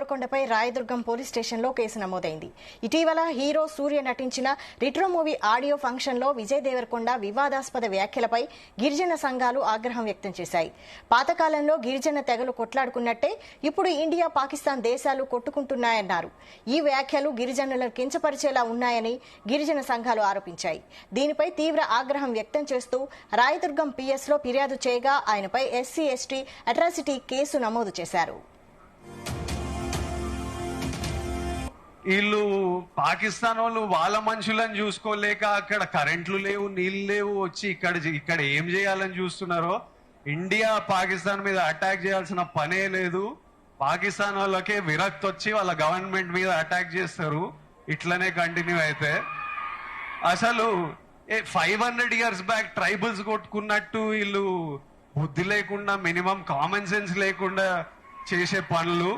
దేవరకొండపై Rayadurgam police స్టేషన్లో case నమోదైంది. ఇటీవల హీరో సూర్య నటించిన రిట్రో మూవీ ఆడియో ఫంక్షన్లో విజయ్ దేవరకొండ వివాదాస్పద వ్యాఖ్యలపై గిరిజన సంఘాలు ఆగ్రహం వ్యక్తం చేశాయి. పాతకాలంలో గిరిజన తెగలు కొట్లాడుకున్నట్టే ఇప్పుడు ఇండియా, పాకిస్తాన్ దేశాలు కొట్టుకుంటున్నాయన్నారు. ఈ వ్యాఖ్యలు గిరిజనులను కించపరిచేలా ఉన్నాయని గిరిజన సంఘాలు ఆరోపించాయి. దీనిపై తీవ్ర ఆగ్రహం వ్యక్తం చేస్తూ రాయదుర్గం పిఎస్లో ఫిర్యాదు చేయగా ఆయనపై SC/ST అట్రాసిటీ కేసు నమోదు చేశారు. వీళ్ళు పాకిస్తాన్ వాళ్ళు వాళ్ళ మనుషులను చూసుకోలేక అక్కడ కరెంట్లు లేవు, నీళ్లు లేవు, వచ్చి ఇక్కడ ఏం చేయాలని చూస్తున్నారో. ఇండియా పాకిస్తాన్ మీద అటాక్ చేయాల్సిన పనే లేదు. పాకిస్తాన్ వాళ్ళకే విరక్తి వచ్చి వాళ్ళ గవర్నమెంట్ మీద అటాక్ చేస్తారు. ఇట్లనే కంటిన్యూ అయితే అసలు 500 years బ్యాక్ ట్రైబల్స్ కొట్టుకున్నట్టు వీళ్ళు బుద్ధి లేకుండా, మినిమం కామన్ సెన్స్ లేకుండా చేసే పనులు.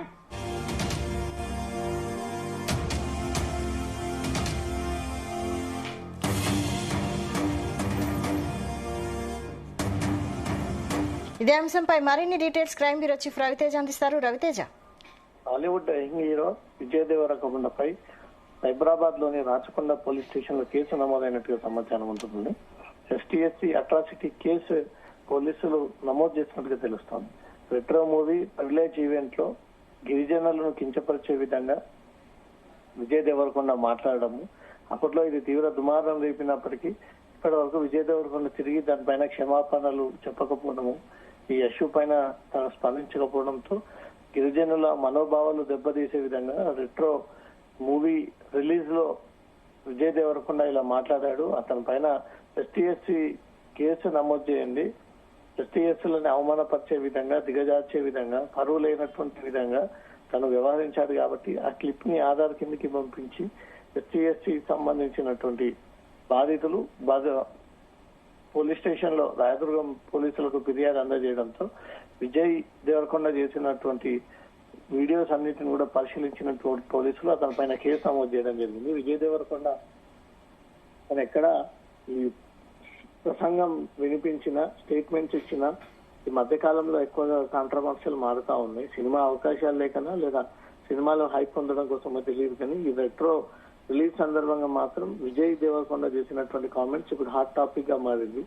ఇదే అంశంపై మరిన్ని details crime bureau chief Ravi Teja అందిస్తారు. Ravi Teja, Hollywood young hero Vijay దేవరకొండపై హైదరాబాద్ లోని రాచకొండ పోలీస్ స్టేషన్ లో కేసు నమోదైనట్టుగా సమాచారం ఉంటుంది. ST/ST అట్రాసిటీ కేసు పోలీసులు నమోదు చేసినట్టుగా తెలుస్తోంది. రెట్రో మూవీ విలేజ్ ఈవెంట్ లో గిరిజనులను కించపరిచే విధంగా విజయ్ దేవరకొండ మాట్లాడము, అప్పట్లో ఇది తీవ్ర దుమారం రేపినప్పటికీ ఇప్పటి వరకు విజయ్ దేవరకొండ తిరిగి దానిపైన క్షమాపణలు చెప్పకపోవడము, ఈ ఇష్యూ పైన తను స్పందించకపోవడంతో గిరిజనుల మనోభావాలు దెబ్బతీసే విధంగా రెట్రో మూవీ రిలీజ్ లో విజయ్ దేవరకొండ ఇలా మాట్లాడాడు. అతని పైన ST/ST కేసు నమోదు చేయండి, ST/STలని అవమానపరిచే విధంగా, దిగజార్చే విధంగా, పరువు లేనటువంటి విధంగా తను వ్యవహరించాడు కాబట్టి ఆ క్లిప్ ని ఆధార్ కిందకి పంపించి ST/ST సంబంధించినటువంటి బాధితులు పోలీస్ స్టేషన్ లో రాయదుర్గం పోలీసులకు ఫిర్యాదు అందజేయడంతో విజయ్ దేవరకొండ చేసినటువంటి వీడియోస్ అన్నిటిని కూడా పరిశీలించినటువంటి పోలీసులు అతని పైన కేసు నమోదు చేయడం జరిగింది. విజయ్ దేవరకొండ తను ఎక్కడ ఈ ప్రసంగం వినిపించిన, స్టేట్మెంట్స్ ఇచ్చిన ఈ మధ్య కాలంలో ఎక్కువగా కాంట్రవర్షియల్ మారుతా ఉన్నాయి. సినిమా అవకాశాలు లేకనా లేదా సినిమాలో హైప్ పొందడం కోసమో తెలియదు, కానీ ఈ రెట్రో రిలీజ్ సందర్భంగా మాత్రం విజయ్ దేవరకొండ చేసినటువంటి కామెంట్స్ ఇప్పుడు హాట్ టాపిక్ గా మారింది.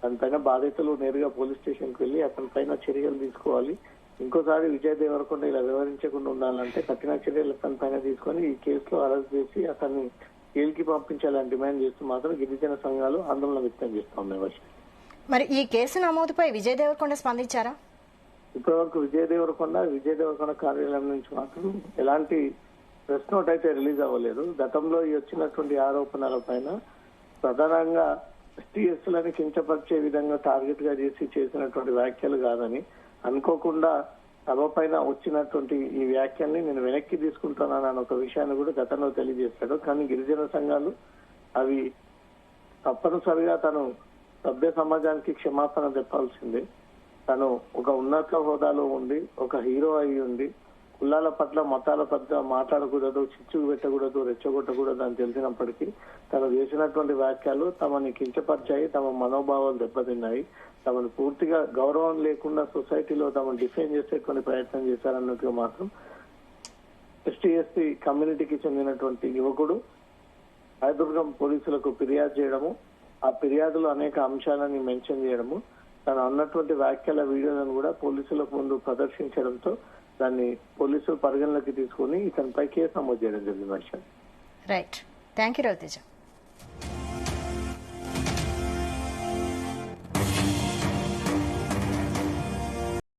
దానిపైన బాధితులు నేరుగా పోలీస్ స్టేషన్ కి వెళ్లి అతని పైన చర్యలు తీసుకోవాలి. ఇంకోసారి విజయ్ దేవరకొండ ఇలా వివరించకుండా ఉండాలంటే కఠిన చర్యలు అతని పైన తీసుకొని ఈ కేసులో అరెస్ట్ చేసి అతన్ని జైలుకి పంపించాలని డిమాండ్ చేస్తూ మాత్రం గిరిజన సంఘాలు ఆందోళన వ్యక్తం చేస్తా ఉన్నాయి. మరి ఈ కేసు నమోదుపై విజయ్ దేవరకొండ స్పందించారా? ఇప్పటి వరకు విజయ్ దేవరకొండ కార్యాలయం నుంచి మాత్రం ఎలాంటి ప్రెస్ నోట్ అయితే రిలీజ్ అవ్వలేదు. గతంలో ఈ వచ్చినటువంటి ఆరోపణల పైన ప్రధానంగా ST/STలని కించపరిచే విధంగా టార్గెట్ గా చేసినటువంటి వ్యాఖ్యలు కాదని, అనుకోకుండా సభ పైన వచ్చినటువంటి ఈ వ్యాఖ్యల్ని నేను వెనక్కి తీసుకుంటున్నానని ఒక విషయాన్ని కూడా గతంలో తెలియజేశాడు. కానీ గిరిజన సంఘాలు అవి తప్పనిసరిగా తను సభ్య సమాజానికి క్షమాపణ చెప్పాల్సిందే. తను ఒక ఉన్నత హోదాలో ఉండి, ఒక హీరో అయి ఉండి, కులాల పట్ల, మతాల పట్ల మాట్లాడకూడదు, చిచ్చు పెట్టకూడదు, రెచ్చగొట్టకూడదు అని తెలిసినప్పటికీ తను చేసినటువంటి వ్యాఖ్యలు తమని కించపరిచాయి, తమ మనోభావాలు దెబ్బతిన్నాయి, తమను పూర్తిగా గౌరవం లేకుండా సొసైటీలో తమను డిఫైన్ చేసేటువంటి ప్రయత్నం చేశారన్నట్టుగా మాత్రం ST/ST కమ్యూనిటీకి చెందినటువంటి యువకుడు రాయదుర్గం పోలీసులకు ఫిర్యాదు చేయడము, ఆ ఫిర్యాదులో అనేక అంశాలని మెన్షన్ చేయడము, తను అన్నటువంటి వ్యాఖ్యల వీడియోలను కూడా పోలీసులకు ముందు ప్రదర్శించడంతో దాన్ని పోలీసులు పరిగణలోకి తీసుకుని ఇతనిపై కేసు నమోదు చేయడం జరిగింది. Right, thank you Raviteja.